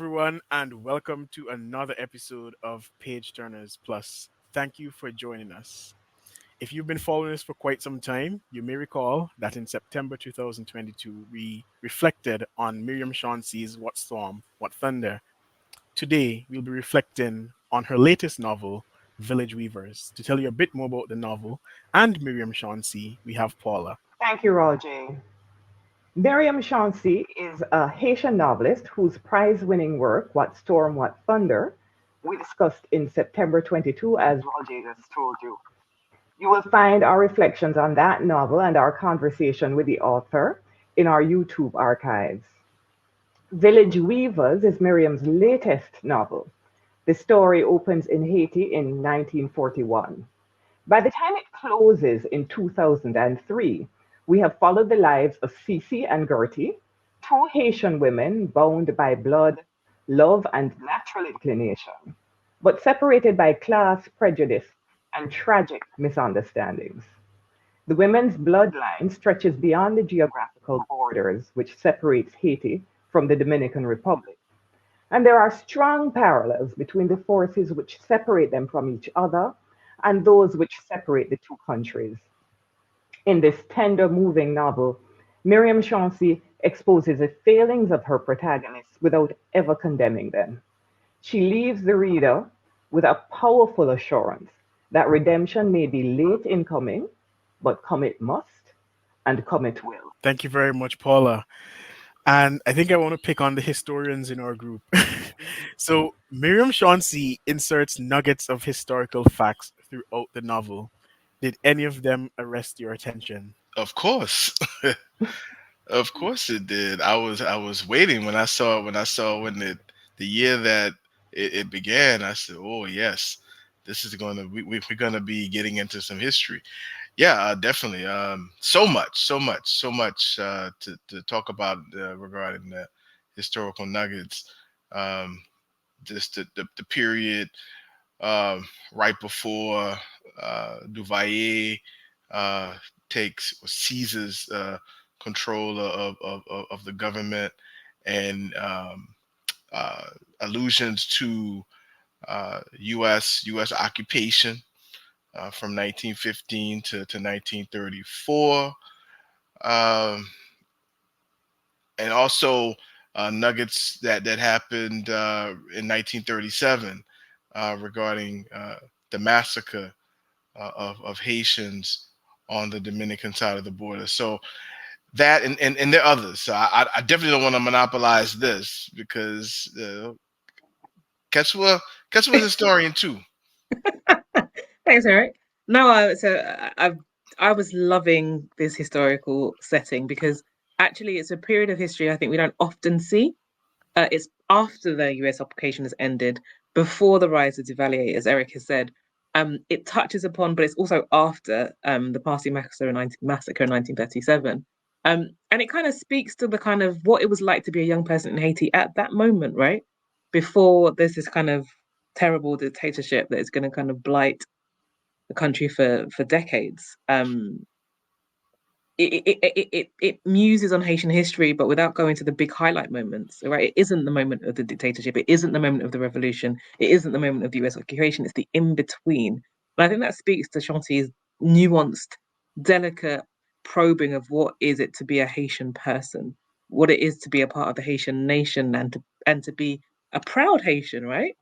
everyone, and welcome to another episode of Page Turners Plus. Thank you for joining us. If you've been following us for quite some time, you may recall that in September 2022, we reflected on Myriam Chancy's What Storm, What Thunder. Today, we'll be reflecting on her latest novel, Village Weavers. To tell you a bit more about the novel and Myriam Chancy, we have Paula. Thank you, Roger. Myriam Chancy is a Haitian novelist whose prize winning work, What Storm, What Thunder, we discussed in September 22, as Roger just told you. You will find our reflections on that novel and our conversation with the author in our YouTube archives. Village Weavers is Miriam's latest novel. The story opens in Haiti in 1941. By the time it closes in 2003, we have followed the lives of Cece and Gertie, two Haitian women bound by blood, love, and natural inclination, but separated by class, prejudice, and tragic misunderstandings. The women's bloodline stretches beyond the geographical borders which separates Haiti from the Dominican Republic, and there are strong parallels between the forces which separate them from each other and those which separate the two countries. In this tender, moving novel, Miriam Chancy exposes the failings of her protagonists without ever condemning them. She leaves the reader with a powerful assurance that redemption may be late in coming, but come it must, and come it will. Thank you very much, Paula. And I think I want to pick on the historians in our group. So, Miriam Chauncey inserts nuggets of historical facts throughout the novel. Did any of them arrest your attention? Of course, of course it did. I was waiting when the year that it began. I said, "Oh yes, this is going to we're going to be getting into some history." Yeah, definitely. So much to talk about regarding the historical nuggets. Um, just the period right before Duvalier uh, takes or seizes control of the government, and uh, allusions to U.S. occupation from 1915 to 1934, um, and also nuggets that happened in 1937 regarding the massacre of Haitians on the Dominican side of the border. So that and there are others. So I definitely don't want to monopolize this because Ketchua was a historian too. Thanks, Eric. No, I was loving this historical setting because actually it's a period of history I think we don't often see. It's after the US occupation has ended, before the rise of Duvalier, as Eric has said. It touches upon, but it's also after the Parsi massacre in 1937. And it kind of speaks to the kind of what it was like to be a young person in Haiti at that moment, right? Before there's this kind of terrible dictatorship that is going to kind of blight the country for decades. It muses on Haitian history, but without going to the big highlight moments. Right, it isn't the moment of the dictatorship. It isn't the moment of the revolution. It isn't the moment of the U.S. occupation. It's the in between. And I think that speaks to Chanty's nuanced, delicate probing of what is it to be a Haitian person, what it is to be a part of the Haitian nation, and to be a proud Haitian, right?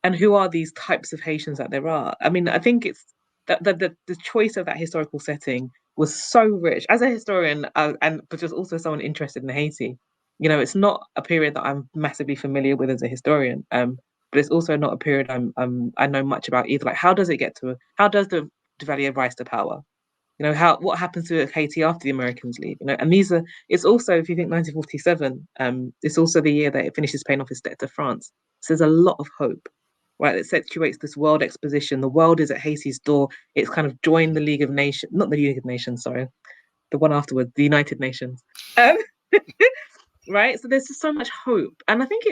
And who are these types of Haitians that there are? I mean, I think it's that the choice of that historical setting was so rich. As a historian, and but just also someone interested in Haiti, it's not a period that I'm massively familiar with as a historian. But it's also not a period I know much about either. Like, how does the Duvalier rise to power? What happens to Haiti after the Americans leave? And it's also, if you think 1947, it's also the year that it finishes paying off its debt to France. So there's a lot of hope, right? It situates this world exposition. The world is at Haiti's door. It's kind of joined the League of Nations, not the League of Nations, sorry, the one afterwards, the United Nations. Um, right? So there's just so much hope, and I think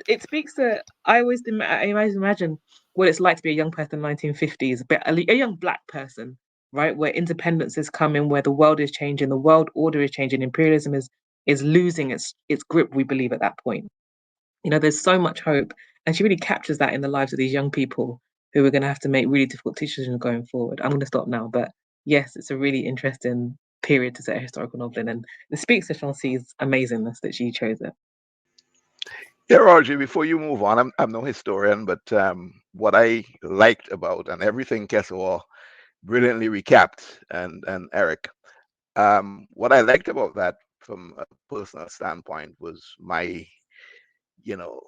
it speaks to. I always imagine what it's like to be a young person in the 1950s, but a young black person, right, where independence is coming, where the world is changing, the world order is changing, imperialism is losing its grip. We believe at that point, There's so much hope, and she really captures that in the lives of these young people who are going to have to make really difficult decisions going forward. I'm going to stop now, but yes, it's a really interesting period to set a historical novel in, and it speaks to Chancy's amazingness that she chose it. Yeah, Roger, before you move on, I'm no historian, but what I liked about and everything Kesawa brilliantly recapped, and Eric, what I liked about that from a personal standpoint was my, you know,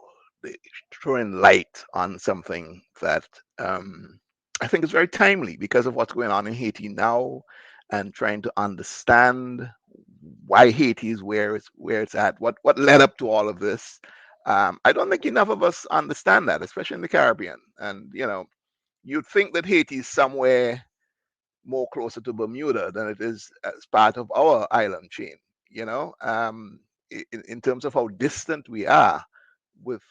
the, throwing light on something that I think is very timely because of what's going on in Haiti now, and trying to understand why Haiti is where it's at, what led up to all of this. I don't think enough of us understand that, especially in the Caribbean. And you'd think that Haiti is somewhere more closer to Bermuda than it is as part of our island chain. In terms of how distant we are with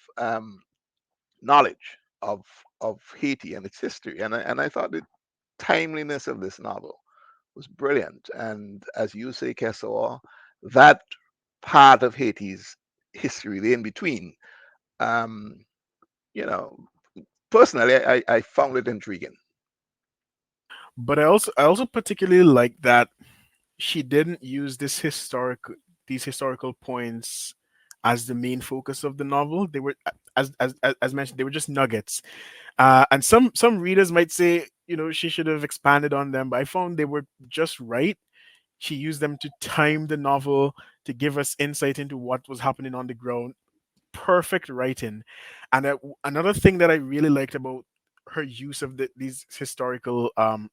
knowledge of Haiti and its history. And I thought the timeliness of this novel was brilliant. And as you say, Kesor, that part of Haiti's history, the in between, um, you know, personally, I found it intriguing. But I also particularly like that she didn't use these historical points as the main focus of the novel. They were, as mentioned, they were just nuggets. And some readers might say, she should have expanded on them, but I found they were just right. She used them to time the novel, to give us insight into what was happening on the ground. Perfect writing. And another thing that I really liked about her use of these historical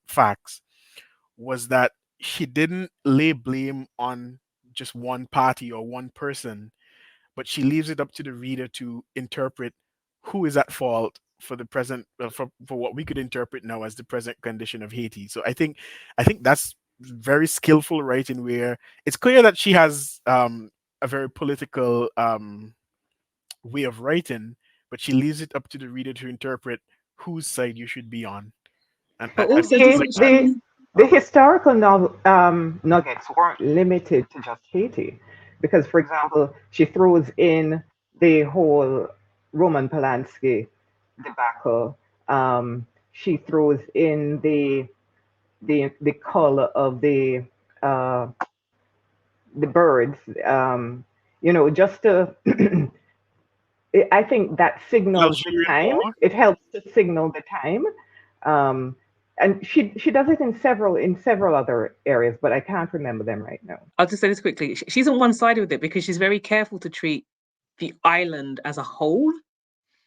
facts was that she didn't lay blame on just one party or one person, but she leaves it up to the reader to interpret who is at fault for the present, for what we could interpret now as the present condition of Haiti. So I think that's very skillful writing, where it's clear that she has a very political way of writing, but she leaves it up to the reader to interpret whose side you should be on. And But I also, really The like doesn't that. the she? the Oh, historical nuggets weren't limited to just Haiti, because, for example, she throws in the whole Roman Polanski debacle. She throws in the color of uh, the birds. Just to I think that signals the Algerian time. War. It helps to signal the time. Um, and she does it in several other areas, but I can't remember them right now. I'll just say this quickly. She isn't one sided with it because she's very careful to treat the island as a whole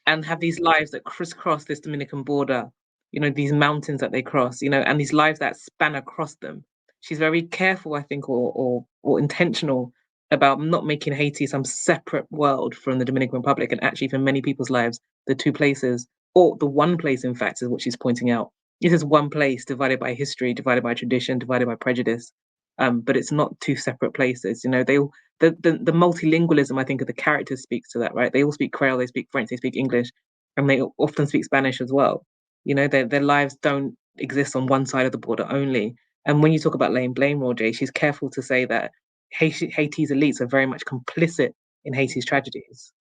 and have these lives that crisscross this Dominican border, these mountains that they cross, and these lives that span across them. She's very careful, I think, or intentional about not making Haiti some separate world from the Dominican Republic. And actually, for many people's lives, the two places, or the one place, in fact, is what she's pointing out. This is one place divided by history, divided by tradition, divided by prejudice. But it's not two separate places. The multilingualism, I think, of the characters speaks to that, right? They all speak Creole, they speak French, they speak English, and they often speak Spanish as well. Their lives don't exist on one side of the border only. And when you talk about laying blame, Roger, she's careful to say that Haiti's elites are very much complicit in Haiti's tragedies.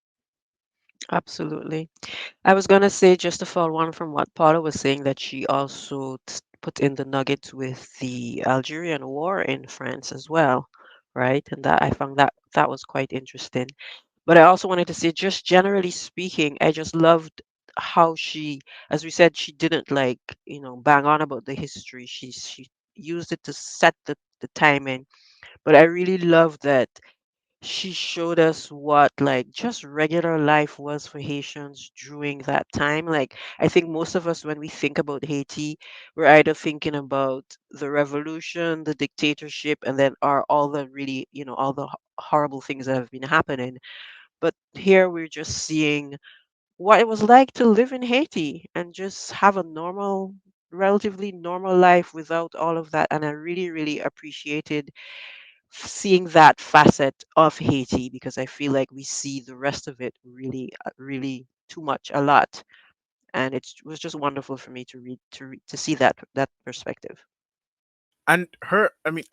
Absolutely. I was gonna say, just to follow on from what Paula was saying, that she also put in the nuggets with the Algerian War in France as well, right? And that I found that was quite interesting. But I also wanted to say, just generally speaking, I just loved how she, as we said, she didn't like, bang on about the history. She used it to set the timing. But I really love that she showed us what like just regular life was for Haitians during that time. Like I think most of us when we think about Haiti, we're either thinking about the revolution, the dictatorship, and then are all the really, all the horrible things that have been happening. But here we're just seeing what it was like to live in Haiti and just have a normal, relatively normal life without all of that. And I really, really appreciated seeing that facet of Haiti because I feel like we see the rest of it really, really too much, a lot, and it was just wonderful for me to see that perspective. And her, I mean,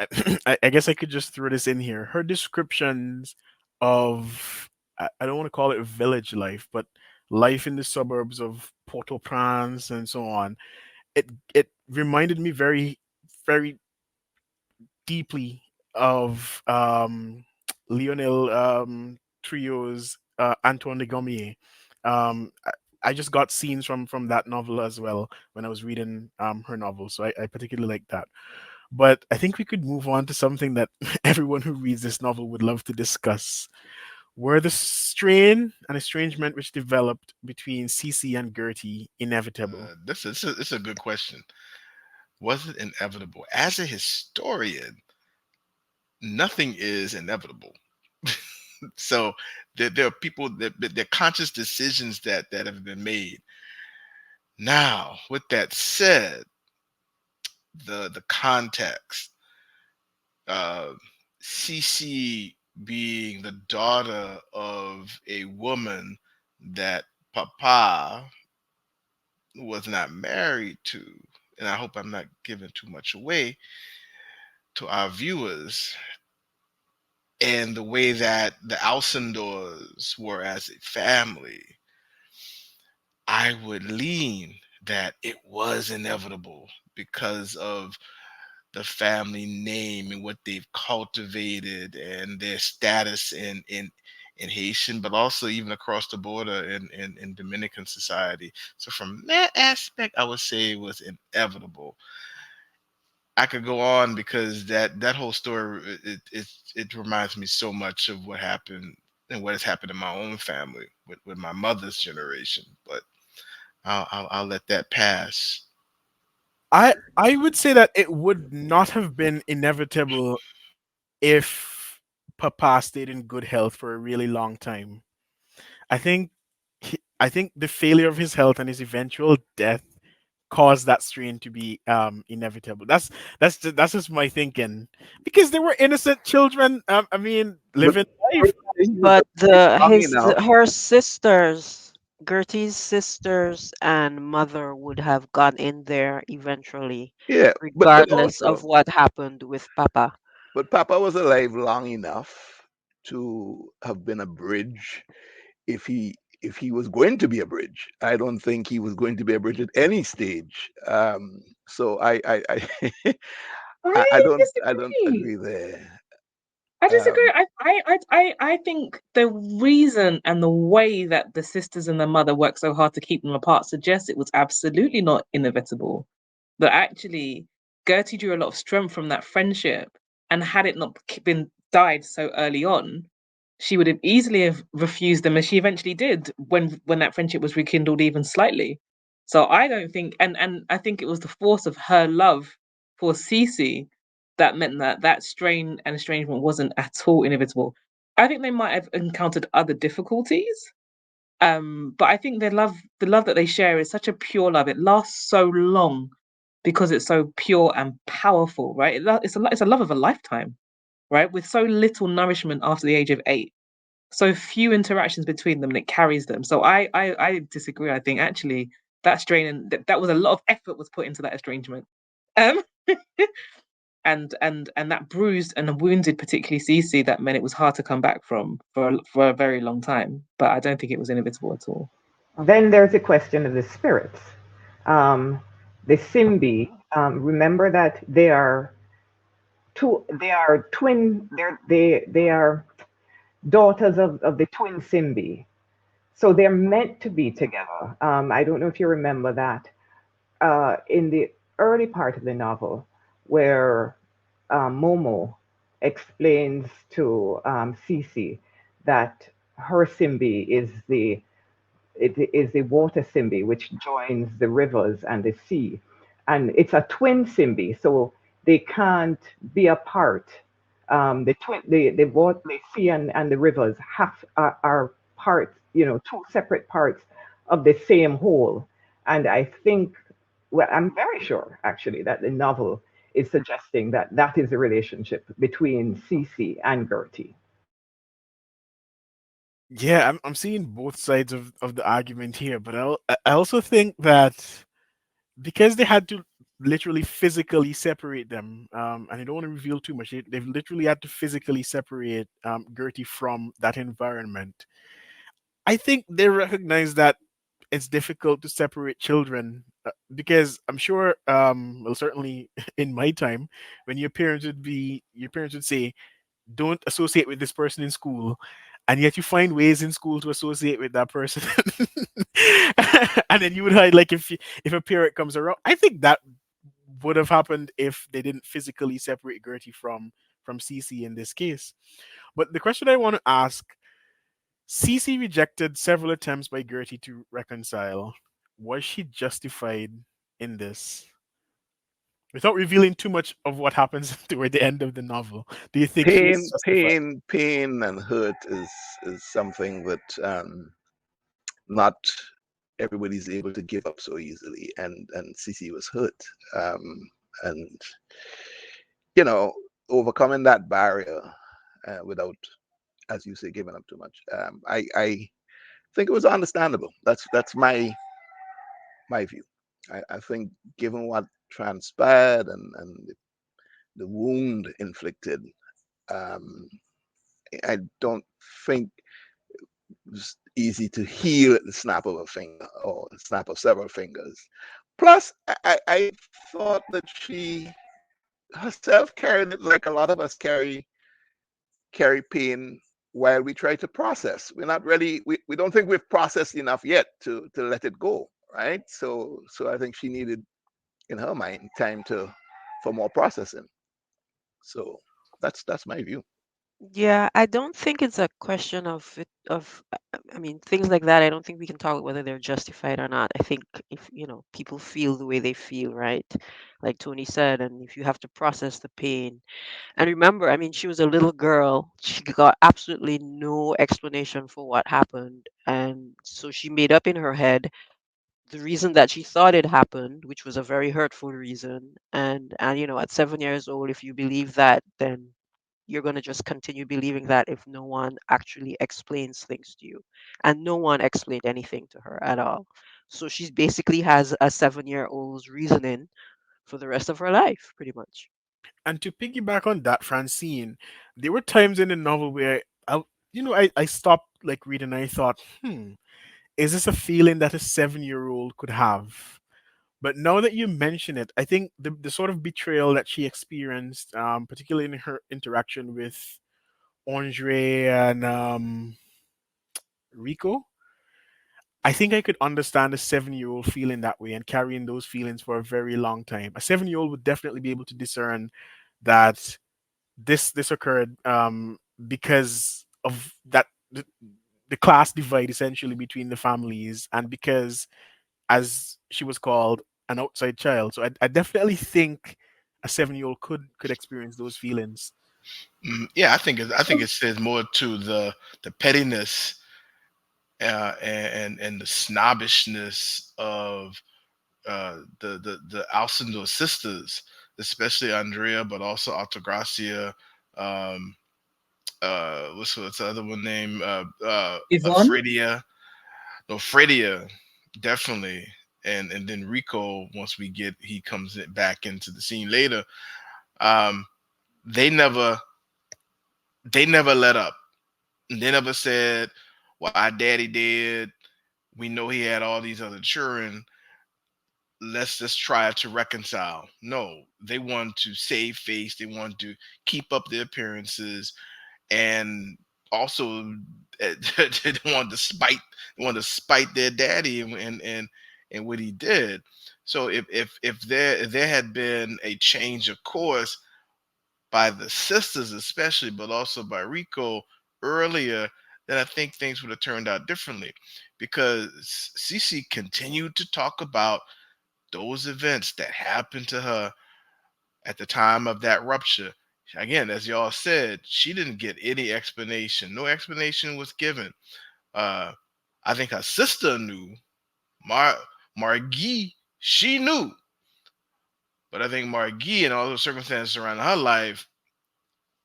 I guess I could just throw this in here. Her descriptions of I don't want to call it village life, but life in the suburbs of Port-au-Prince and so on. It reminded me very deeply of Lionel Trio's Antoine de Gaumier. I just got scenes from that novel as well when I was reading her novel, so I particularly like that. But I think we could move on to something that everyone who reads this novel would love to discuss. Were the strain and estrangement which developed between Cece and Gertie inevitable? This is a good question. Was it inevitable? As a historian, nothing is inevitable. So there are people that there are conscious decisions that have been made. Now, with that said, the context, uh, Cece being the daughter of a woman that Papa was not married to, and I hope I'm not giving too much away to our viewers, and the way that the Alcindors were as a family, I would lean that it was inevitable because of the family name and what they've cultivated and their status in Haitian, but also even across the border in Dominican society. So from that aspect, I would say it was inevitable. I could go on because that whole story it reminds me so much of what happened and what has happened in my own family with my mother's generation. But I'll let that pass. I would say that it would not have been inevitable if Papa stayed in good health for a really long time. I think I think the failure of his health and his eventual death caused that strain to be inevitable. That's just my thinking because they were innocent children. I mean, But living life. he was But alive long enough. her sisters, Gertie's sisters and mother would have gone in there eventually, Yeah, but regardless of also, what happened with Papa. but Papa was alive long enough to have been a bridge if he was going to be a bridge. I don't think he was going to be a bridge at any stage. So I I don't disagree. agree there. I disagree. Um, I think the reason and the way that the sisters and the mother worked so hard to keep them apart suggests it was absolutely not inevitable. That actually Gertie drew a lot of strength from that friendship, and had it not been died so early on, she would have easily have refused them, as she eventually did when that friendship was rekindled even slightly. So I don't think, and I think it was the force of her love for Cece that meant that that strain and estrangement wasn't at all inevitable. I think they might have encountered other difficulties, but I think the love that they share is such a pure love. It lasts so long because it's so pure and powerful, right? It's a love of a lifetime, right? With so little nourishment after the age of 8, so few interactions between them, and it carries them. So I disagree. I think actually that strain and that was a lot of effort was put into that estrangement. Um, and that bruised and wounded particularly Cece, that meant it was hard to come back from for a very long time. But I don't think it was inevitable at all. Then there's the question of the spirits. Um, the Simbi, remember that they are twin, they are daughters of the twin Simbi. So they're meant to be together. I don't know if you remember that in the early part of the novel, where Momo explains to Cece that her Simbi is the water Simbi, which joins the rivers and the sea. And it's a twin Simbi, so they can't be apart. The sea and the rivers are parts, two separate parts of the same whole. And I think, well, I'm very sure actually that the novel is suggesting that that is the relationship between Cece and Gertie. Yeah, I'm seeing both sides of the argument here, but I also think that because they had to literally physically separate them. And I don't want to reveal too much. They've literally had to physically separate Gertie from that environment. I think they recognize that it's difficult to separate children because I'm sure, well, certainly in my time, when your parents would say, don't associate with this person in school, and yet you find ways in school to associate with that person. And then you would hide, like, if a parent comes around. I think that would have happened if they didn't physically separate Gertie from Cece in this case. But the question I want to ask: Cece rejected several attempts by Gertie to reconcile. Was she justified in this? Without revealing too much of what happens toward the end of the novel, do you think she was justified? Pain, and hurt is something that not everybody's able to give up so easily, and Cece was hurt, and you know, overcoming that barrier without, as you say, giving up too much. I think it was understandable. That's my view. I think given what transpired and the wound inflicted, um, I don't think it was easy to heal at the snap of a finger or the snap of several fingers. Plus, I thought that she herself carried it like a lot of us carry pain while we try to process. We're not really we don't think we've processed enough yet to let it go, right? So I think she needed, in her mind, time to for more processing. So that's my view. Yeah, I don't think it's a question of it of I mean things like that. I don't think we can talk whether they're justified or not. I think if people feel the way they feel, right? Like Tony said, and if you have to process the pain. And remember, I mean, she was a little girl. She got absolutely no explanation for what happened, and so she made up in her head the reason that she thought it happened, which was a very hurtful reason. And at 7 years old, if you believe that, then you're going to just continue believing that if no one actually explains things to you. And no one explained anything to her at all. So she basically has a 7-year-old's reasoning for the rest of her life, pretty much. And to piggyback on that, Francine, there were times in the novel where I stopped like reading and I thought, is this a feeling that a 7-year-old could have? But now that you mention it, I think the sort of betrayal that she experienced, particularly in her interaction with Andre and Rico, I think I could understand a 7-year-old feeling that way and carrying those feelings for a very long time. A 7-year-old would definitely be able to discern that this occurred because of that the class divide essentially between the families, and because, as she was called, an outside child. So I definitely think a 7-year-old could experience those feelings. Yeah, I think it says more to the pettiness and the snobbishness of the Alcindor sisters, especially Andrea, but also Altagracia. Um, what's the other one name? Yvonne? Fredia. No, Fredia, definitely. And then Rico, once he comes back into the scene later. Um, they never they never let up. They never said, "Well, our daddy did. We know he had all these other children. Let's just try to reconcile." No, they want to save face. They want to keep up their appearances, and also they want to spite their daddy and what he did. So if there had been a change of course by the sisters especially, but also by Rico earlier, then I think things would have turned out differently, because Cece continued to talk about those events that happened to her at the time of that rupture. Again, as y'all said, she didn't get any explanation. No explanation was given. Uh, I think her sister knew. Margie, she knew. But I think Margie and all the circumstances around her life,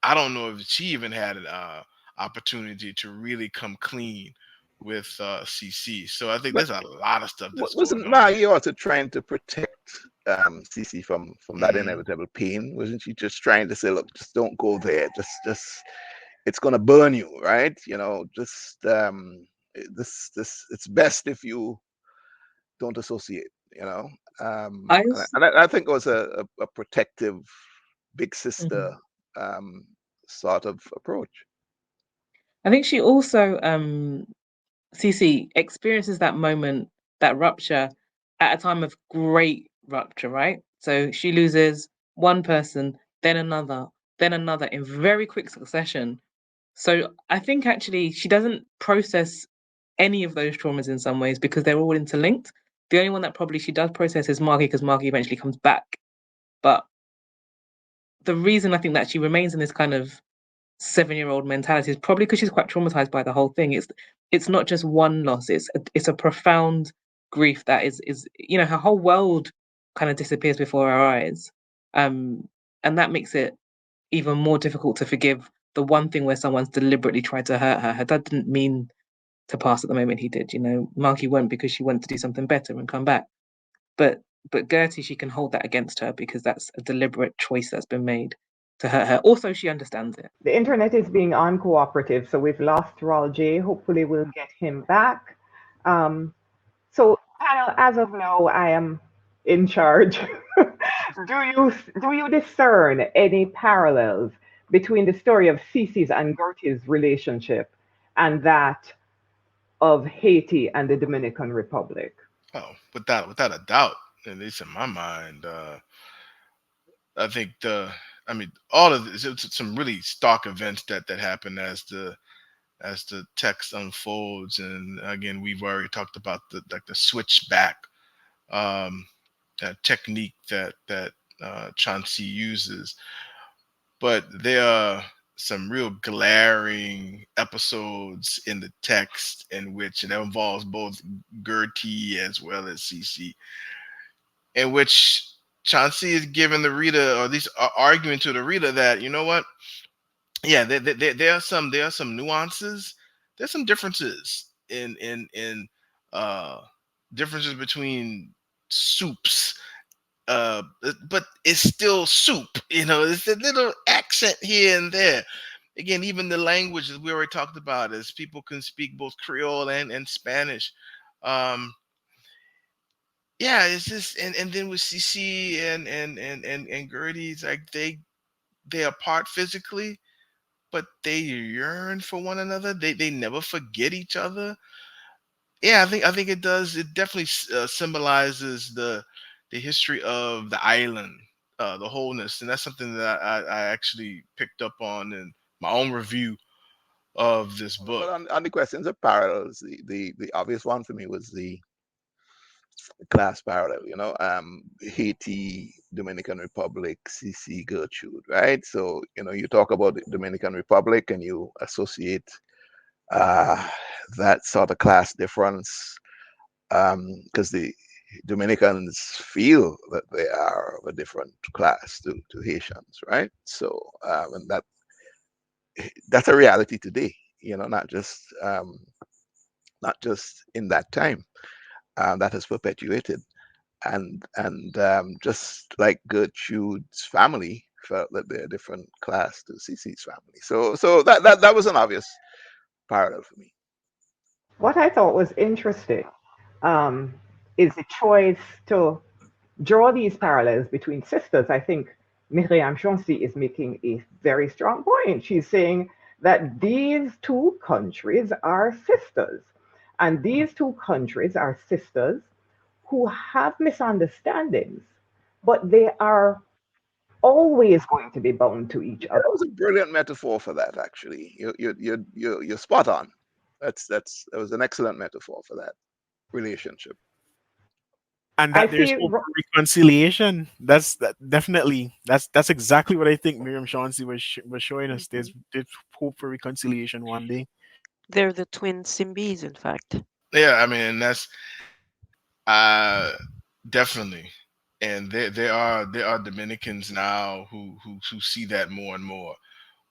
I don't know if she even had an opportunity to really come clean with CC. So I think But there's a lot of stuff that's going wasn't on here. Maggie also trying to protect? Cece from that Hmm. inevitable pain? Wasn't she just trying to say, look, just don't go there. Just it's gonna burn you, right? Just this it's best if you don't associate. I And I think it was a protective big sister Mhm. um, sort of approach. I think she also Cece experiences that moment, that rupture, at a time of great rupture, right? So she loses one person, then another in very quick succession. So I think actually she doesn't process any of those traumas in some ways because they're all interlinked. The only one that probably she does process is Margie because Margie eventually comes back. But the reason I think that she remains in this kind of 7-year-old mentality is probably because she's quite traumatized by the whole thing. It's not just one loss. It's a profound grief that is her whole world kind of disappears before our eyes, um, and that makes it even more difficult to forgive the one thing where someone's deliberately tried to hurt her. Her dad didn't mean to pass at the moment he did. Marky went because she wanted to do something better and come back. But but Gertie, she can hold that against her because that's a deliberate choice that's been made to hurt her. Also, she understands it. The internet is being uncooperative, so we've lost Raul J. Hopefully, we'll get him back. Um, so, panel, as of now, I am in charge. Do you discern any parallels between the story of Cece's and Gertie's relationship and that of Haiti and the Dominican Republic? Oh, without a doubt, at least in my mind, I think I mean, all of this, it's some really stark events that happen as the text unfolds, and again, we've already talked about the switchback um, technique that Chauncey uses, but there are some real glaring episodes in the text in which it involves both Gertie as well as Cece, in which Chauncey is giving the reader, or at least arguing to the reader, that you know what, yeah, there are some nuances, there's some differences in uh differences between soups, but it's still soup. It's a little accent here and there. Again, even the languages we already talked about, as people can speak both Creole and Spanish. um yeah, it's just, and then with CC and Gertie, it's like they're apart physically, but they yearn for one another. They never forget each other. Yeah, I think it does. It definitely symbolizes the history of the island, the wholeness, and that's something that I actually picked up on in my own review of this But book. on the questions of parallels, the obvious one for me was the class parallel. Haiti, Dominican Republic, CC, Gertrude, right? So you talk about the Dominican Republic and you associate uh, that sort of class difference because the Dominicans feel that they are of a different class to Haitians, right? So, and that's a reality today. Not just in that time, that has perpetuated, and just like Gertrude's family felt that they're a different class to Cece's family. So that was an obvious parallel for me. What I thought was interesting um, is the choice to draw these parallels between sisters. I think Myriam Chancy is making a very strong point. She's saying that these two countries are sisters, and these two countries are sisters who have misunderstandings, but they are always going to be bound to each Yeah, other. that was a brilliant metaphor for that. Actually, you're spot on. That was an excellent metaphor for that relationship. And I that there's see. hope for reconciliation. That's exactly what I think Miriam Chauncey was showing us. Mhm. There's hope for reconciliation one day. They're the twin Simbis, in fact. Yeah, I mean, that's uh definitely. And there are Dominicans now who see that more and more,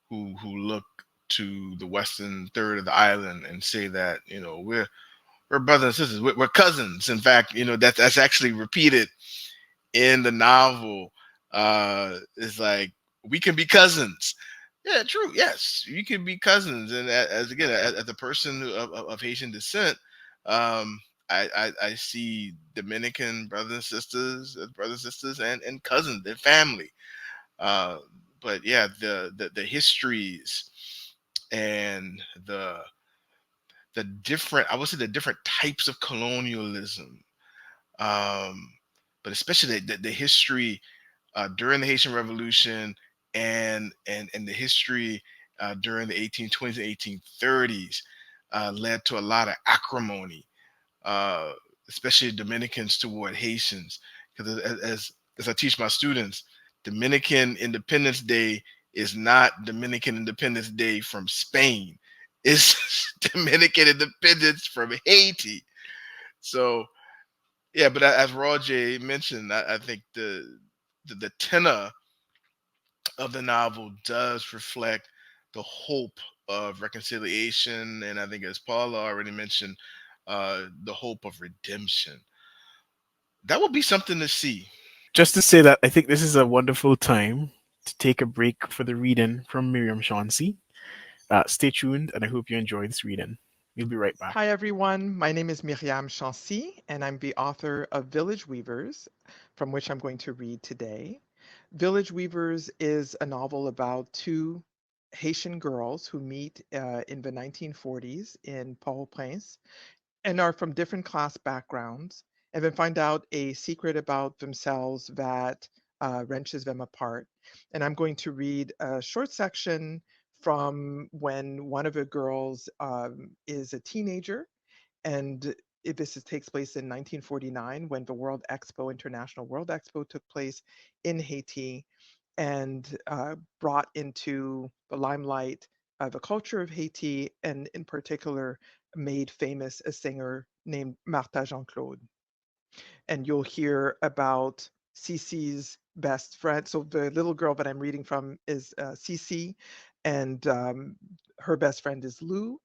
who look to the western third of the island and say that we're brothers and sisters. We're cousins. In fact, that's actually repeated in the novel is like, we can be cousins. Yeah, true. Yes, you can be cousins. And as again, as a person of Haitian descent, um, I see Dominican brothers and sisters, and cousins, and family. Uh, but yeah, the histories and the different, I would say, the different types of colonialism, um, but especially the history during the Haitian Revolution, and the history during the 1820s and 1830s led to a lot of acrimony, uh, especially Dominicans toward Haitians. Because as I teach my students, Dominican Independence Day is not Dominican Independence Day from Spain. It's Dominican independence from Haiti. So yeah, but as Raw J mentioned, I think the tenor of the novel does reflect the hope of reconciliation, and I think, as Paula already mentioned, the hope of redemption. That would be something to see. Just to say that I think this is a wonderful time to take a break for the reading from Myriam Chancy. Stay tuned, and I hope you enjoy this reading. We'll be right back. Hi, everyone. My name is Myriam Chancy, and I'm the author of Village Weavers, from which I'm going to read today. Village Weavers is a novel about two Haitian girls who meet in the 1940s in Port-au-Prince and are from different class backgrounds, and then find out a secret about themselves that wrenches them apart. And I'm going to read a short section from when one of the girls is a teenager, and takes place in 1949 when the International World Expo took place in Haiti, and brought into the limelight the culture of Haiti, and in particular made famous a singer named Martha Jean Claude. And you'll hear about Cece's best friend. So the little girl that I'm reading from is Cece, and her best friend is Lou.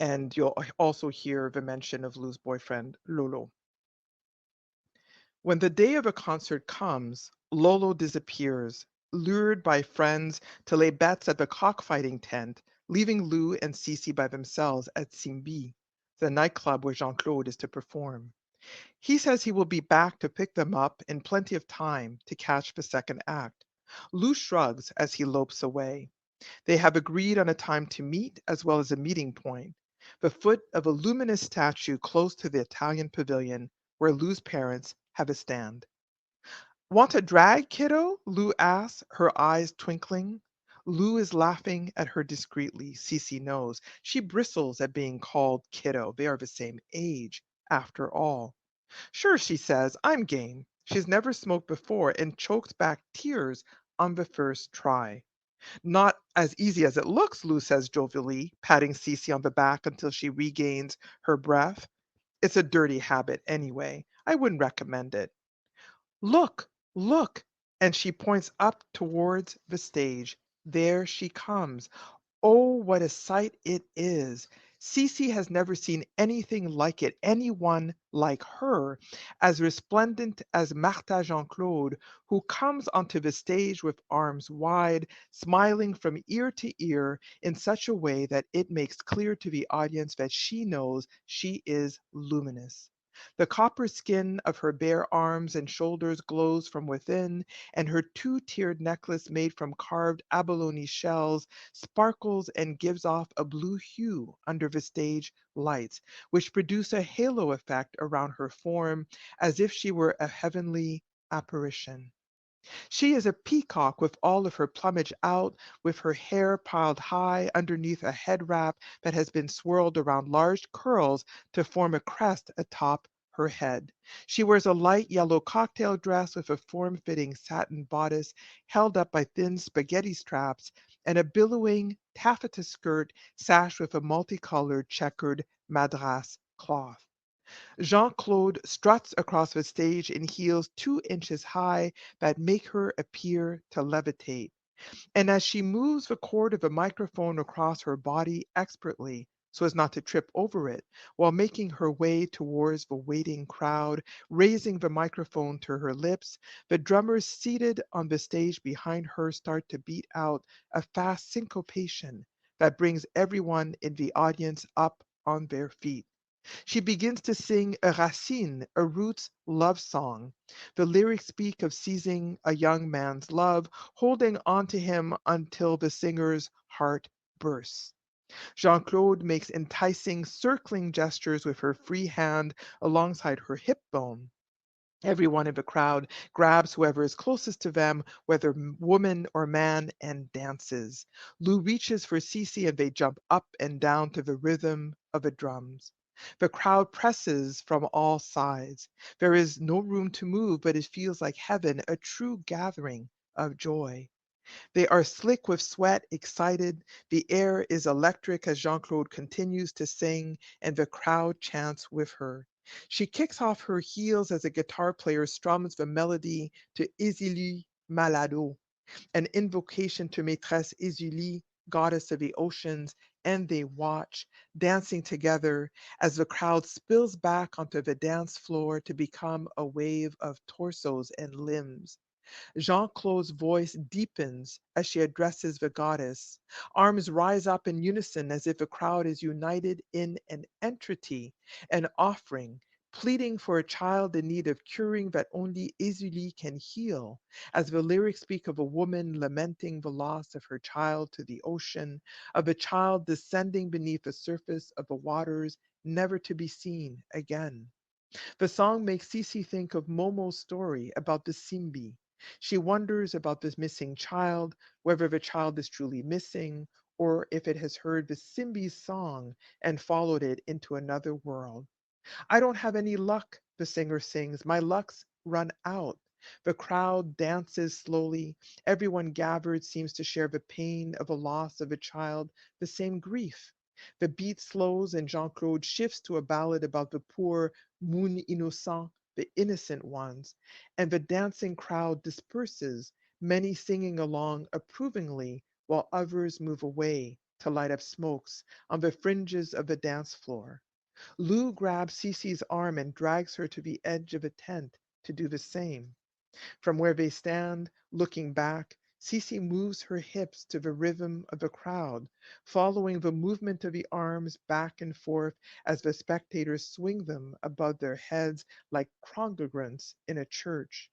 And you'll also hear the mention of Lou's boyfriend, Lolo. When the day of a concert comes, Lolo disappears, lured by friends to lay bets at the cockfighting tent, leaving Lou and Cece by themselves at Simbi, the nightclub where Jean Claude is to perform. He says he will be back to pick them up in plenty of time to catch the second act. Lou shrugs as he lopes away. They have agreed on a time to meet as well as a meeting point, the foot of a luminous statue close to the Italian pavilion where Lou's parents have a stand. Want a drag, kiddo? Lou asks, her eyes twinkling. Lou is laughing at her discreetly. Cece knows. She bristles at being called kiddo. They are the same age, after all. Sure, she says, I'm game. She's never smoked before and choked back tears on the first try. Not as easy as it looks, Lou says jovially, patting Cece on the back until she regains her breath. It's a dirty habit anyway. I wouldn't recommend it. Look, look! And she points up towards the stage. There she comes. Oh, what a sight it is! Cece has never seen anything like it, anyone like her, as resplendent as Martha Jean Claude, who comes onto the stage with arms wide, smiling from ear to ear in such a way that it makes clear to the audience that she knows she is luminous. The copper skin of her bare arms and shoulders glows from within, and her two-tiered necklace made from carved abalone shells sparkles and gives off a blue hue under the stage lights, which produce a halo effect around her form as if she were a heavenly apparition. She is a peacock with all of her plumage out, with her hair piled high underneath a head wrap that has been swirled around large curls to form a crest atop her head. She wears a light yellow cocktail dress with a form-fitting satin bodice held up by thin spaghetti straps, and a billowing taffeta skirt sashed with a multicolored checkered madras cloth. Jean Claude struts across the stage in heels 2 inches high that make her appear to levitate. And as she moves the cord of a microphone across her body expertly, so as not to trip over it, while making her way towards the waiting crowd, raising the microphone to her lips. The drummers seated on the stage behind her start to beat out a fast syncopation that brings everyone in the audience up on their feet. She begins to sing a racine, a roots love song. The lyrics speak of seizing a young man's love, holding on to him until the singer's heart bursts. Jean Claude makes enticing, circling gestures with her free hand alongside her hip bone. Everyone in the crowd grabs whoever is closest to them, whether woman or man, and dances. Lou reaches for Cece and they jump up and down to the rhythm of the drums. The crowd presses from all sides. There is no room to move, but it feels like heaven, a true gathering of joy. They are slick with sweat, excited. The air is electric as Jean Claude continues to sing, and the crowd chants with her. She kicks off her heels as a guitar player strums the melody to Isilu Malado, an invocation to Maîtresse Isuli, goddess of the oceans, and they watch, dancing together as the crowd spills back onto the dance floor to become a wave of torsos and limbs. Jean Claude's voice deepens as she addresses the goddess. Arms rise up in unison as if the crowd is united in an entreaty, an offering, pleading for a child in need of curing that only Izuli can heal, as the lyrics speak of a woman lamenting the loss of her child to the ocean, of a child descending beneath the surface of the waters, never to be seen again. The song makes Cece think of Momo's story about the Simbi. She wonders about this missing child, whether the child is truly missing, or if it has heard the Simbi's song and followed it into another world. I don't have any luck, the singer sings. My luck's run out. The crowd dances slowly. Everyone gathered seems to share the pain of the loss of a child, the same grief. The beat slows and Jean Claude shifts to a ballad about the poor Moun innocent, the innocent ones, and the dancing crowd disperses, many singing along approvingly while others move away to light up smokes on the fringes of the dance floor. Lou grabs Cece's arm and drags her to the edge of a tent to do the same. From where they stand, looking back, Cece moves her hips to the rhythm of the crowd, following the movement of the arms back and forth as the spectators swing them above their heads like congregants in a church.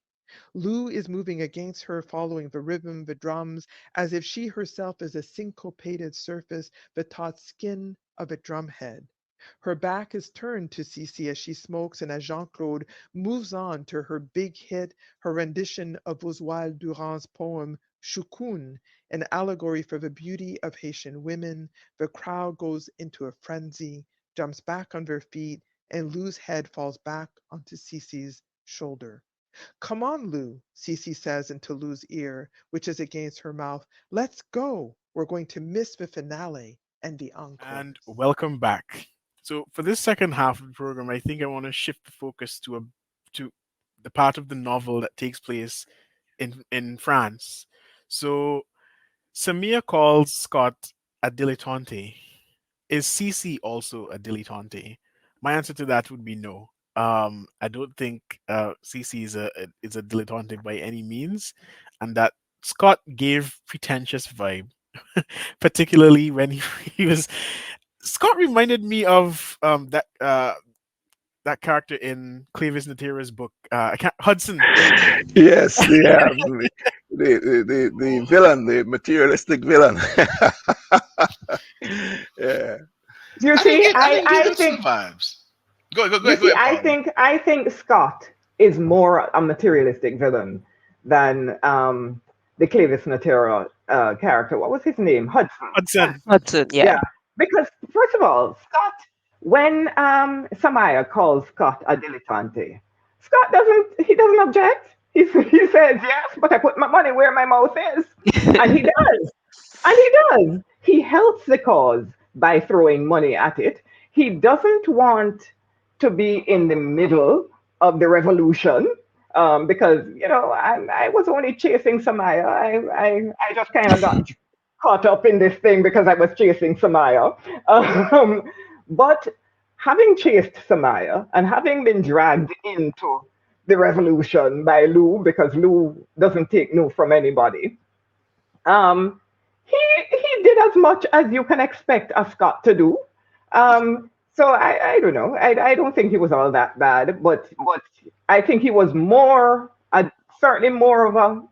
Lou is moving against her, following the rhythm, the drums, as if she herself is a syncopated surface, the taut skin of a drumhead. Her back is turned to Cece as she smokes and as Jean Claude moves on to her big hit, her rendition of Oswald Durand's poem Shukun, an allegory for the beauty of Haitian women. The crowd goes into a frenzy, jumps back on their feet, and Lou's head falls back onto Cece's shoulder. Come on, Lou, Cece says into Lou's ear, which is against her mouth. Let's go. We're going to miss the finale and the And encores. welcome back. So for this second half of the program, I think I want to shift the focus to the part of the novel that takes place in France. So Samia calls Scott a dilettante. Is Cece also a dilettante? My answer to that would be no. I don't think Cece is a dilettante by any means, and that Scott gave pretentious vibe, particularly when he was. Scott reminded me of that character in Clavis Natera's book. I can't, Hudson. Yes, the villain, the materialistic villain. Yeah. You I didn't see, get I didn't get Hudson vibes. Go ahead, Paula. I think Scott is more a materialistic villain than the Clavis Natera character. What was his name? Hudson. Hudson. Hudson, Yeah, yeah. because first of all, Scott, when Samaya calls Scott a dilettante, Scott doesn't object. He says yes, but I put my money where my mouth is, and he does, and he does. He helps the cause by throwing money at it. He doesn't want to be in the middle of the revolution. Because I was only chasing Samaya. I just kind of got caught up in this thing because I was chasing Samaya. But having chased Samaya and having been dragged into the revolution by Lou, because Lou doesn't take no from anybody, um, he did as much as you can expect a Scot to do. So I don't know. I don't think he was all that bad, but I think he was more certainly more of a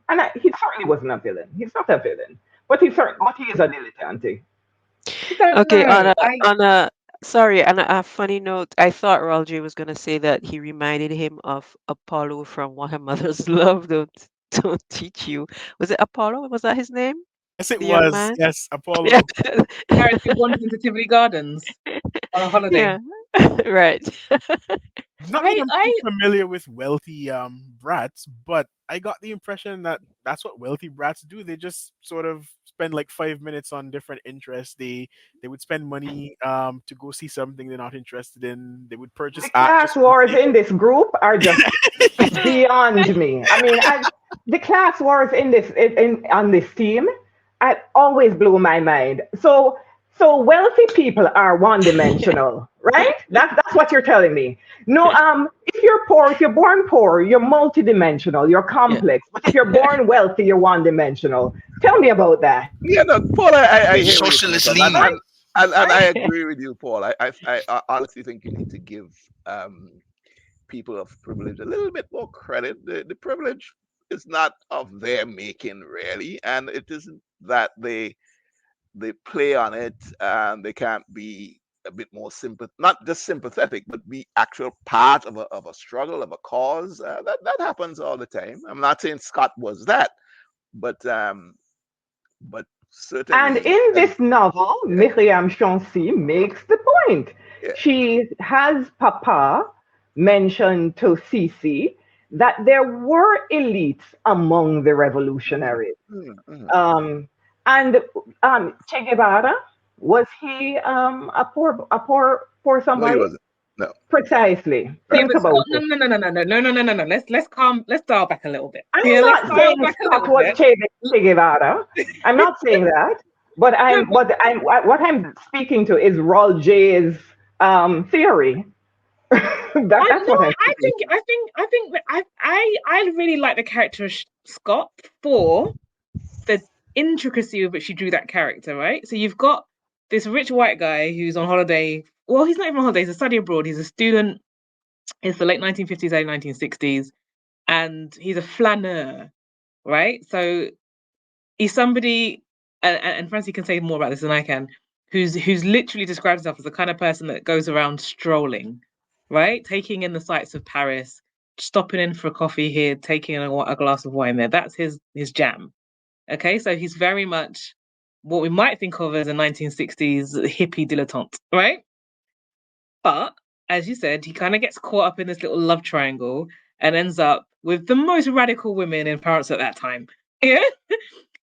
he certainly wasn't a villain. He's not a villain, but he is a dilettante. I don't Okay, know. I on a sorry, on a funny note, I thought Roger was gonna say that he reminded him of Apollo from What a Mother's Love Don't Teach You. Was it Apollo? Was that his name? Yes, it The young was. man? Yes, Yeah. Apollo. character who wanders into Tivoli Gardens on a holiday. Yeah. Right. Not that I'm too I familiar with wealthy brats, but I got the impression that that's what wealthy brats do. They just sort of spend like 5 minutes on different interests. They would spend money to go see something they're not interested in. They would The purchase art class just for the wars sake in this group are just of beyond me. I mean, the class wars in on this team, I always blew my mind. So wealthy people are one dimensional, right? That's what you're telling me. No, if you're poor, if you're born poor, you're multidimensional, you're Yeah. complex. But if you're born wealthy, you're one dimensional. Tell me about that, Yeah, no, Paul, I hear where you're coming Socialist from, right? leaning. and I Right? agree with you, Paul. I honestly think you need to give um, people of privilege a little bit more credit. The privilege is not of their making, really, and it isn't that they play on it and they can't be a bit more not just sympathetic, but be actual part of a struggle, of a cause. That happens all the time. I'm not saying Scott was that, but but And certainly, in and this novel, yeah, Myriam Chancy makes the point. yeah, She has Papa mention to Cece that there were elites among the mm, revolutionaries. mm. Um, and Che Guevara, was he poor No, he somebody? wasn't. No, Precisely. Yeah, right. Think but Scott, about no, it. no, no, no, no, no, no, no, no, no, no. Let's dial back a little bit. I'm Yeah, let's not dial saying back a Scott little was bit. Che Guevara. I'm not saying that. But No, but what I'm speaking to is Roll J's theory. I That's no, what I'm I speaking think to. I think I think that I really like the character of Scott for the intricacy of which she drew that character, right? So you've got this rich white guy who's on holiday. Well, he's not even on holiday, he's a study abroad. He's a student. It's the late 1950s, early 1960s, and he's a flaneur, right? So he's somebody, and Francie can say more about this than I can, who's literally describes himself as the kind of person that goes around strolling, right? Taking in the sights of Paris, stopping in for a coffee here, taking a glass of wine there. That's his jam. Okay, so he's very much what we might think of as a 1960s hippie dilettante, right? But as you said, he kind of gets caught up in this little love triangle and ends up with the most radical women in Paris at that time. Yeah.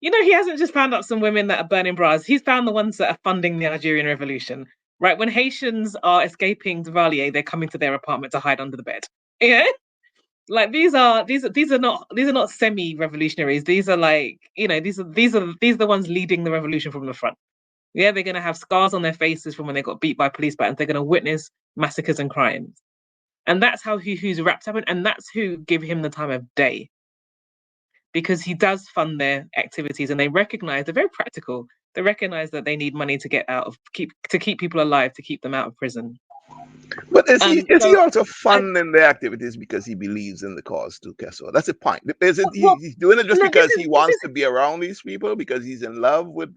You know, he hasn't just found out some women that are burning bras, he's found the ones that are funding the Algerian Revolution. Right? When Haitians are escaping Duvalier, they're coming to their apartment to hide under the bed. Yeah. Like these are not semi-revolutionaries. These are like, these are the ones leading the revolution from the front. Yeah, they're gonna have scars on their faces from when they got beat by police batons. They're gonna witness massacres and crimes. And that's how who's wrapped up in, and that's who give him the time of day because he does fund their activities and they recognize they're very practical. They recognize that they need money to get out of keep people alive, to keep them out of prison. But is he So also I funding the activities because he believes in the cause too, Kesso? That's the point. well He's doing it just no, because he wants to be around these people because he's in love with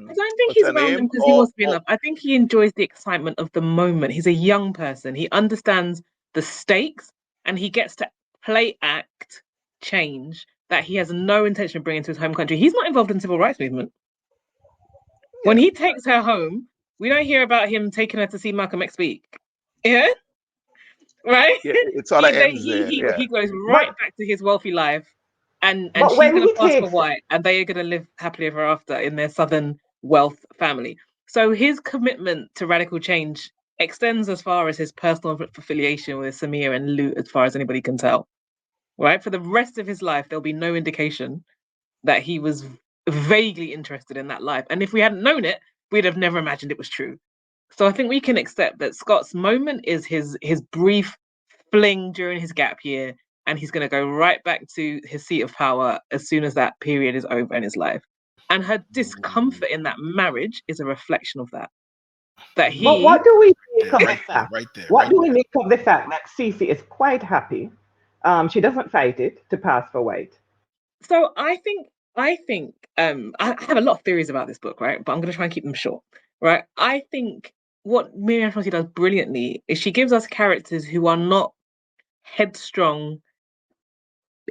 I don't think what's he's her around them name? because he wants to be in love. I think he enjoys the excitement of the moment. He's a young person. He understands the stakes and he gets to play act change that he has no intention of bringing to his home country. He's not involved in the civil rights movement. When Yeah, he takes her home, we don't hear about him taking her to see Malcolm X speak. Yeah, right. yeah, it sort of ends there. Yeah, He goes But right back to his wealthy life, and but she's when gonna he pass for takes white, and they are gonna live happily ever after in their southern wealth family. So his commitment to radical change extends as far as his personal affiliation with Samir and Lou, as far as anybody can tell. Right, for the rest of his life, there'll be no indication that he was vaguely interested in that life, and if we hadn't known it, we'd have never imagined it was true. So I think we can accept that Scott's moment is his brief fling during his gap year, and he's going to go right back to his seat of power as soon as that period is over in his life. And her discomfort in that marriage is a reflection of that. That But he what do we make There, of the right there, fact? right there, What right do we there. make of the fact that Cece is quite happy? She doesn't fight it to pass for white. so I have a lot of theories about this book, right? But I'm going to try and keep them short, right? I think what Myriam Chancy does brilliantly is she gives us characters who are not headstrong,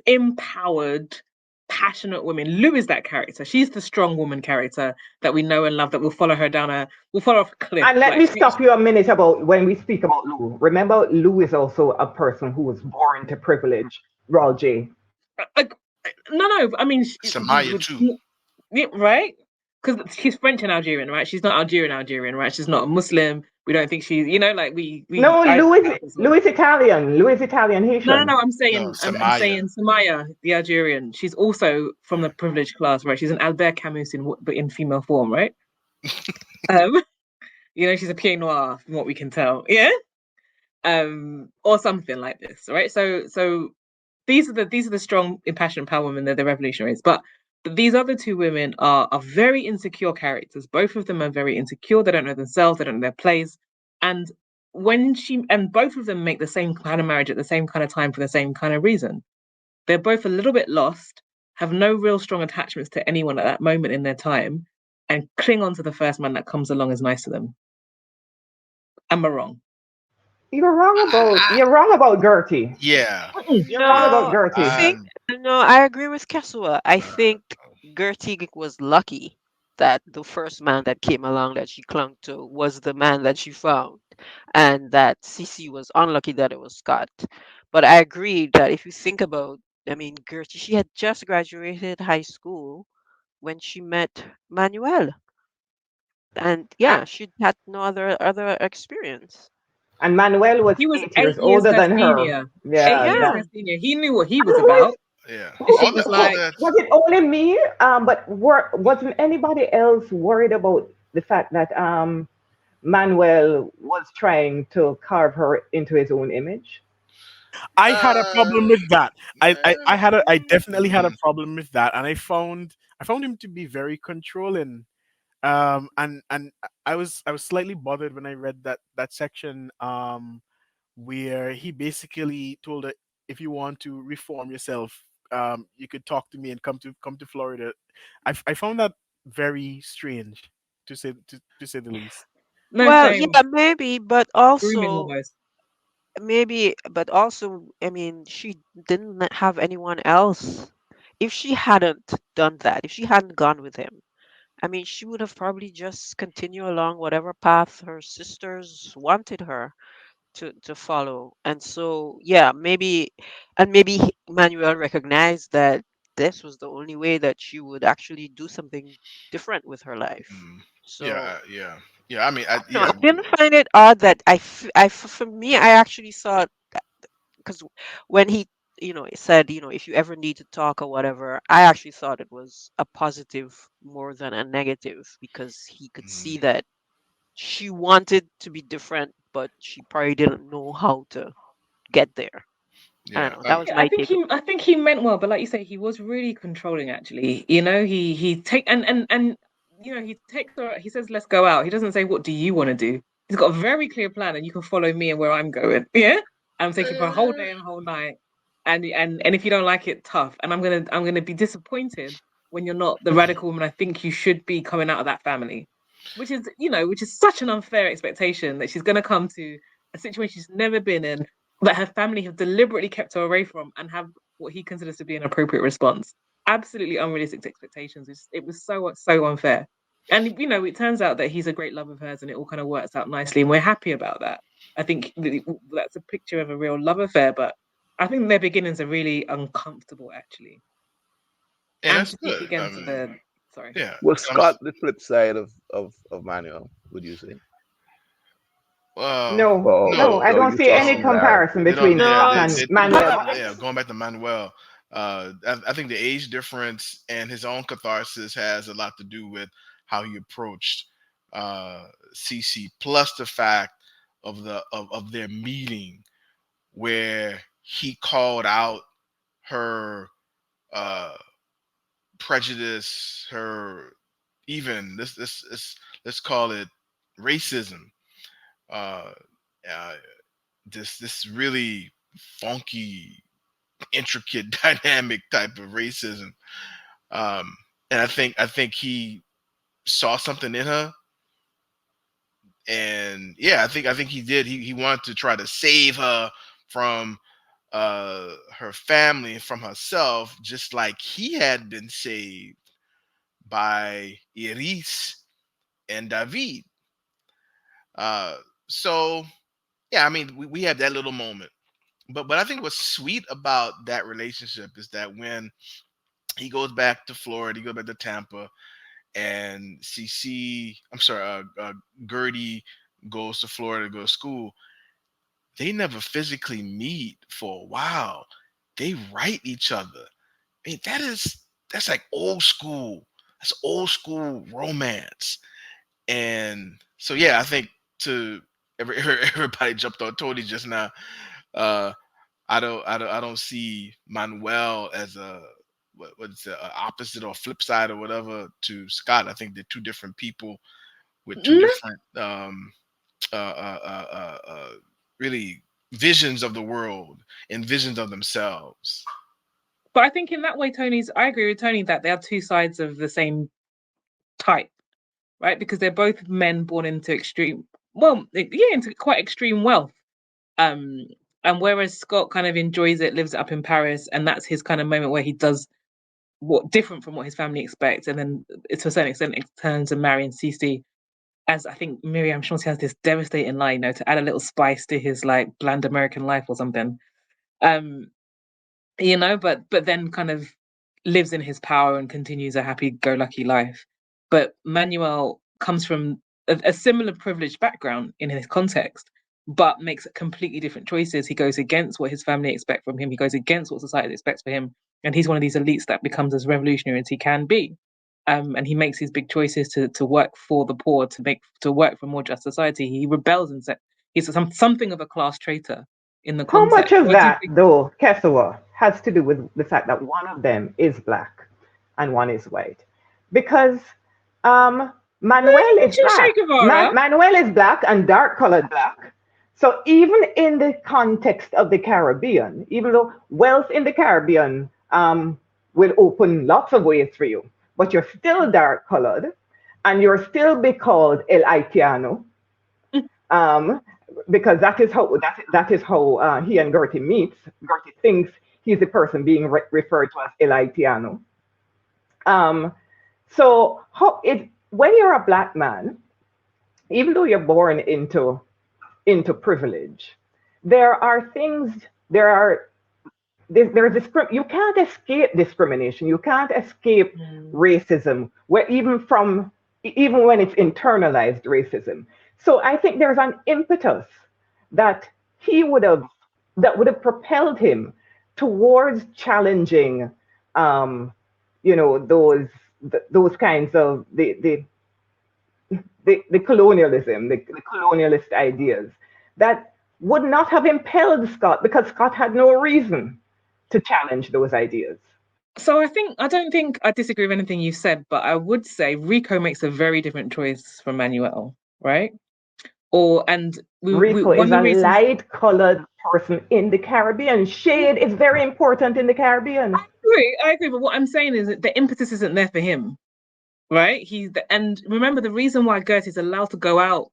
empowered, passionate women. Lou is that character. She's the strong woman character that we know and love. That will follow her down will follow off a cliff. And let Like me she, stop you a minute about when we speak about Lou. Remember, Lou is also a person who was born to privilege. Raul J. like, no. I mean, Samaya too. yeah, right? Because she's French and Algerian, right? She's not Algerian, right? She's not a Muslim. We don't think she's, like No, I Lou is Italian. Lou is Italian no. Haitian. No, I'm Samaya. saying Samaya, the Algerian. She's also from the privileged class, right? She's an Albert Camus but in female form, right? Um, she's a pied noir from what we can tell, yeah. Or something like this, right? So these are the strong, impassioned power women. They're the revolutionaries, but these other two women are very insecure characters. Both of them are very insecure. They don't know themselves. They don't know their place. And both of them make the same kind of marriage at the same kind of time for the same kind of reason. They're both a little bit lost, have no real strong attachments to anyone at that moment in their time, and cling on to the first man that comes along as nice to them. Am I wrong? You're wrong about Gertie. Yeah. You're wrong about No, I Gertie. think Um, no, I agree with Kesua. I uh, think Gertie was lucky that the first man that came along that she clung to was the man that she found, and that Cece was unlucky that it was Scott. But I agree that if you think about, I mean, Gertie, she had just graduated high school when she met Manuel, and A- yeah, she had no other experience. And Manuel was He was 8 years 8 years older her than her. senior. Eight Yeah, years that. Yeah, her senior. He knew what he was And was about. yeah. And she who, was All like, that. was it only me? But wasn't anybody else worried about the fact that Manuel was trying to carve her into his own image? I had a Uh, problem with that. I definitely had a mm, problem with that, and I found him to be very controlling. And I was slightly bothered when I read that section where he basically told her, if you want to reform yourself, you could talk to me and come to Florida. I found that very strange, to say the least. no, well, same. yeah, maybe, but Grooming also almost. maybe, but also, I mean, she didn't have anyone else. If she hadn't done that, if she hadn't gone with him, I mean, she would have probably just continued along whatever path her sisters wanted her to follow. And so, yeah, maybe, and maybe Manuel recognized that this was the only way that she would actually do something different with her life. mm, yeah. So, Yeah. Yeah. I mean, no, I yeah. didn't find it odd that for me, I actually thought because when he said, if you ever need to talk or whatever, I actually thought it was a positive more than a negative because he could Mm, see that she wanted to be different, but she probably didn't know how to get there. I don't yeah. know, that was I my think take. he meant well, but like you say, he was really controlling. Actually, he take and he takes her. He says, "Let's go out." He doesn't say, "What do you want to do?" He's got a very clear plan, and you can follow me and where I'm going. Yeah, I'm taking for a whole Uh, day and a whole night, and if you don't like it, tough. And I'm gonna be disappointed when you're not the radical woman I think you should be coming out of that family, which is such an unfair expectation that she's gonna come to a situation she's never been in that her family have deliberately kept her away from and have what he considers to be an appropriate response. Absolutely unrealistic expectations. It was so unfair. And it turns out that he's a great love of hers, and it all kind of works out nicely, and we're happy about that. I think that's a picture of a real love affair, but I think their beginnings are really uncomfortable, actually. and And that's to speak good. I again to mean, the sorry, yeah. Was I'm. Scott the flip side of Manuel? Would you say? Well, No, Oh, no, no, I so don't you see saw any no. similarity. comparison They don't. between Yeah, Scott No, and but Manuel. yeah. Going back to Manuel, I think the age difference and his own catharsis has a lot to do with how he approached uh, CC, plus the fact of their meeting where he called out her uh, prejudice, her even let's call it racism. Uh, uh, this really funky, intricate, dynamic type of racism. Um, and I think he saw something in her, and yeah, I think he did. He wanted to try to save her from her family and from herself, just like he had been saved by Iris and David. Uh, so yeah, I mean, we had that little moment. But I think what's sweet about that relationship is that when he goes back to Florida, he goes back to Tampa, and I'm sorry, Gertie goes to Florida to go to school. They never physically meet for a while. They write each other. I mean, that's like old school. That's old school romance. And so yeah, I think to everybody jumped on Tony just now. Uh, I don't see Manuel as a what's the opposite or flip side or whatever to Scott. I think they're two different people with two No, different really visions of the world and visions of themselves. but I think in that way, I agree with Tony that they are two sides of the same type, right? Because they're both men born into into quite extreme wealth. Um, and whereas Scott kind of enjoys it, lives it up in Paris, and that's his kind of moment where he does what different from what his family expects, and then to a certain extent, it turns and marrying Cece. As I think Myriam Chancy has this devastating line, to add a little spice to his like bland American life or something. Um, but then kind of lives in his power and continues a happy-go-lucky life. But Manuel comes from a similar privileged background in his context, but makes completely different choices. He goes against what his family expect from him. He goes against what society expects for him, and he's one of these elites that becomes as revolutionary as he can be. And he makes these big choices to work for the poor, to work for a more just society. He rebels and he's something of a class traitor in the How much concept. So of I do that, think though, Kessawa, has to do with the fact that one of them is black and one is white? Because um, Manuel is Che black. Guevara. Manuel is black and dark colored black. So even in the context of the Caribbean, even though wealth in the Caribbean will open lots of ways for you, but you're still dark colored and you're still be called El Haitiano, um, because that is how he and Gertie meets. Gertie thinks he's the person being referred to as El Haitiano. Um, so when you're a black man, even though you're born into privilege, there are things there are you can't escape discrimination. You can't escape Mm. racism, where even when it's internalized racism. So I think there's an impetus that he would have that would have propelled him towards challenging, um, those kinds of the colonialism, the colonialist ideas that would not have impelled Scott because Scott had no reason to challenge those ideas. So I don't think I disagree with anything you said, but I would say Rico makes a very different choice from Manuel, right? Or and we Rico one is of the a reasons light colored person in the Caribbean. Shade is very important in the Caribbean. I agree, but what I'm saying is that the impetus isn't there for him, right? And remember the reason why Gertie's allowed to go out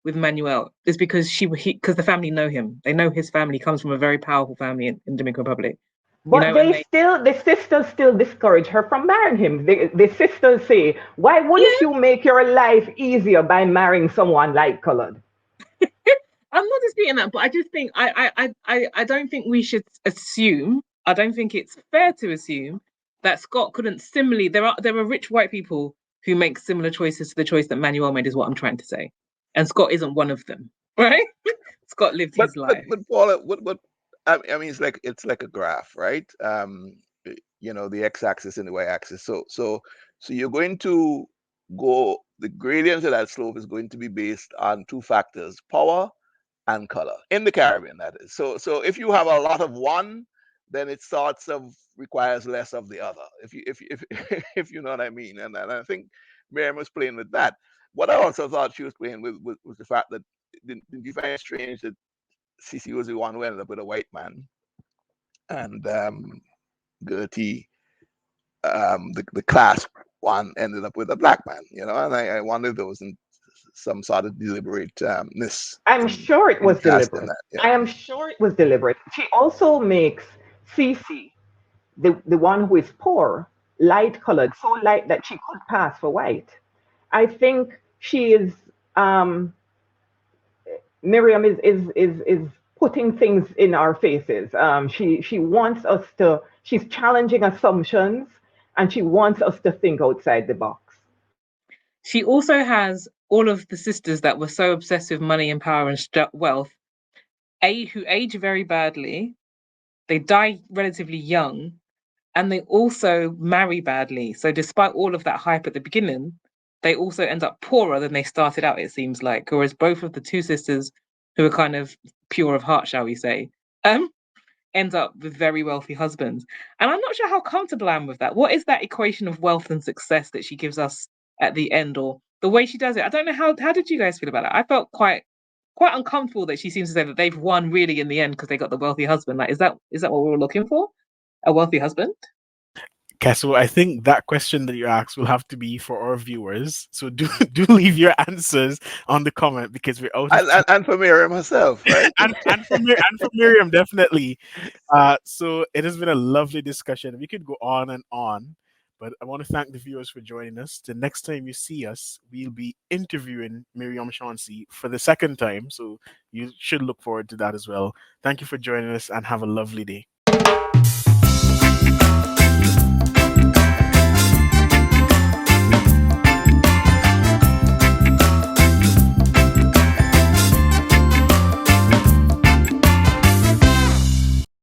with Manuel is because because the family know him. They know his family comes from a very powerful family in Dominican Republic, But and they the sisters still discourage her from marrying him. The sisters say, why wouldn't yeah. you make your life easier by marrying someone light colored? I'm not disputing that, but I just think I don't think we should assume. I don't think it's fair to assume that Scott couldn't similarly. There are rich white people who make similar choices to the choice that Manuel made. Is what I'm trying to say, and Scott isn't one of them, right? Scott lived But his but life. but Paula, what I mean, it's like a graph, right? The x-axis and the y-axis. So you're going to the gradient of that slope is going to be based on two factors: power and color, in the Caribbean, that is. So if you have a lot of one, then it sorts of requires less of the other, if if you know what I mean. And I think Miriam was playing with that. What I also thought she was playing with was the fact that, didn't you find it strange that Cece was the one who ended up with a white man, and Gertie, the class one, ended up with a black man, and I wonder if there wasn't some sort of deliberateness I'm sure it in was casting deliberate. that. Yeah. I am sure it was deliberate. She also makes Cece, the one who is poor, light colored, so light that she could pass for white. I think she is um, Miriam is putting things in our faces. She wants us to. She's challenging assumptions, and she wants us to think outside the box. She also has all of the sisters that were so obsessed with money and power and wealth, who age very badly. They die relatively young, and they also marry badly. So despite all of that hype at the beginning, they also end up poorer than they started out, it seems like. Whereas both of the two sisters, who are kind of pure of heart, shall we say, um, end up with very wealthy husbands. And I'm not sure how comfortable I am with that. What is that equation of wealth and success that she gives us at the end, or the way she does it? I don't know how did you guys feel about it? I felt quite uncomfortable that she seems to say that they've won really in the end because they got the wealthy husband. Like, is that what we were looking for? A wealthy husband? Okay, so I think that question that you asked will have to be for our viewers. So do do leave your answers on the comment because we're out of and, time. and, and for Miriam herself, right? And for Miriam, definitely. So it has been a lovely discussion. We could go on and on, but I want to thank the viewers for joining us. The next time you see us, we'll be interviewing Myriam Chancy for the second time. So you should look forward to that as well. Thank you for joining us and have a lovely day.